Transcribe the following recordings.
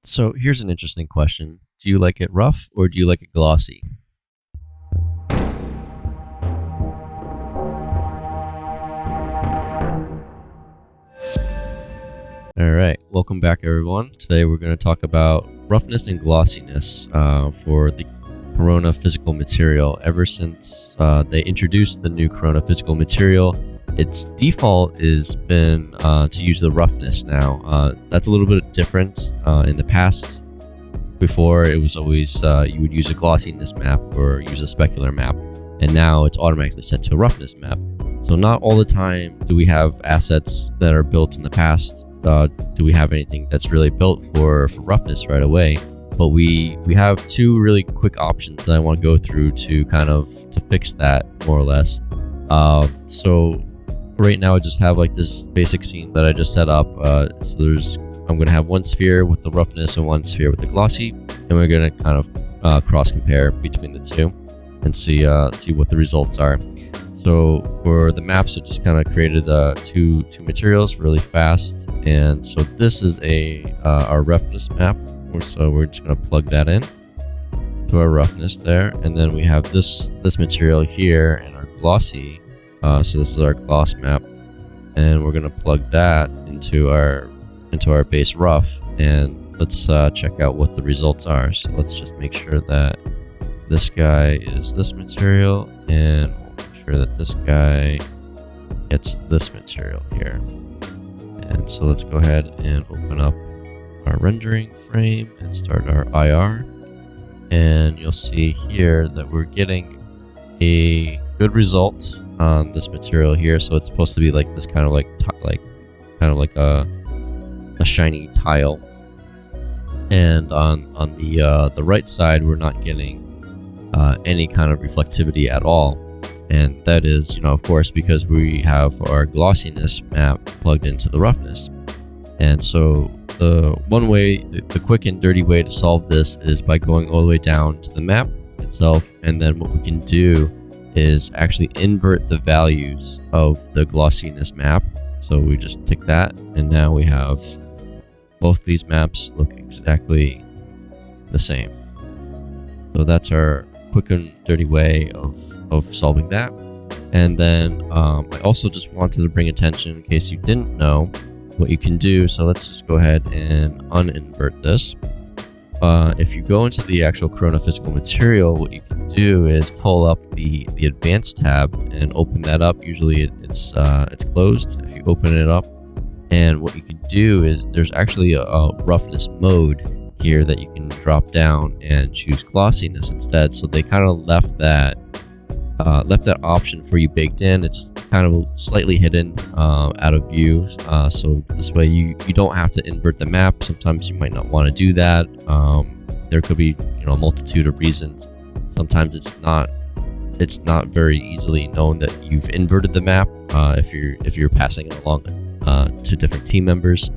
So here's an interesting question. Do you like it rough or do you like it glossy? Alright, welcome back everyone. Today we're going to talk about roughness and glossiness for the Corona physical material. Ever since they introduced the new Corona physical material, its default has been to use the roughness now. That's a little bit different in the past. Before, it was always you would use a glossiness map or use a specular map, and now it's automatically set to a roughness map. So not all the time do we have assets that are built in the past. Do we have anything that's really built for roughness right away? But we have two really quick options that I want to go through to to fix that more or less. So right now I just have like this basic scene that I just set up. I'm going to have one sphere with the roughness and one sphere with the glossy, and we're going to kind of cross compare between the two and see what the results are. So for the maps, I just kind of created two materials really fast, and so this is our roughness map. So we're just going to plug that in to our roughness there, and then we have this material here and our glossy. So this is our gloss map, and we're going to plug that into our base rough, and let's check out what the results are. So let's just make sure that this guy is this material, and we'll make sure that this guy gets this material here. And so let's go ahead and open up our rendering frame and start our IR, and you'll see here that we're getting a good result on this material here. So it's supposed to be like this kind of like a shiny tile, and on the right side we're not getting any kind of reflectivity at all, and that is, of course, because we have our glossiness map plugged into the roughness. And so the one way, the quick and dirty way to solve this is by going all the way down to the map itself, and then what we can do is actually invert the values of the glossiness map. So we just tick that, and now we have both these maps look exactly the same. So that's our quick and dirty way of solving that. And then I also just wanted to bring attention, in case you didn't know, what you can do. So let's just go ahead and uninvert this. If you go into the actual Corona physical material, what you can do is pull up the advanced tab and open that up. Usually it's closed if you open it up. And what you can do is there's actually a roughness mode here that you can drop down and choose glossiness instead. So they kind of left that option for you baked in. It's kind of slightly hidden out of view. So this way you don't have to invert the map. Sometimes you might not want to do that. There could be a multitude of reasons. Sometimes it's not very easily known that you've inverted the map if you're passing it along to different team members.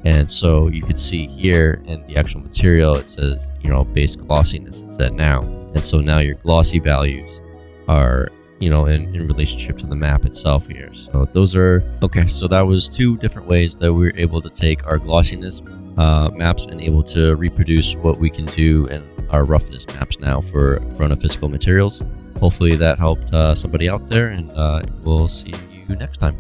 And so you can see here in the actual material it says base glossiness instead now, and so now your glossy values are in relationship to the map itself here. So those are okay. So that was two different ways that we were able to take our glossiness maps and able to reproduce what we can do in our roughness maps now for Corona physical materials. Hopefully that helped somebody out there, and we'll see you next time.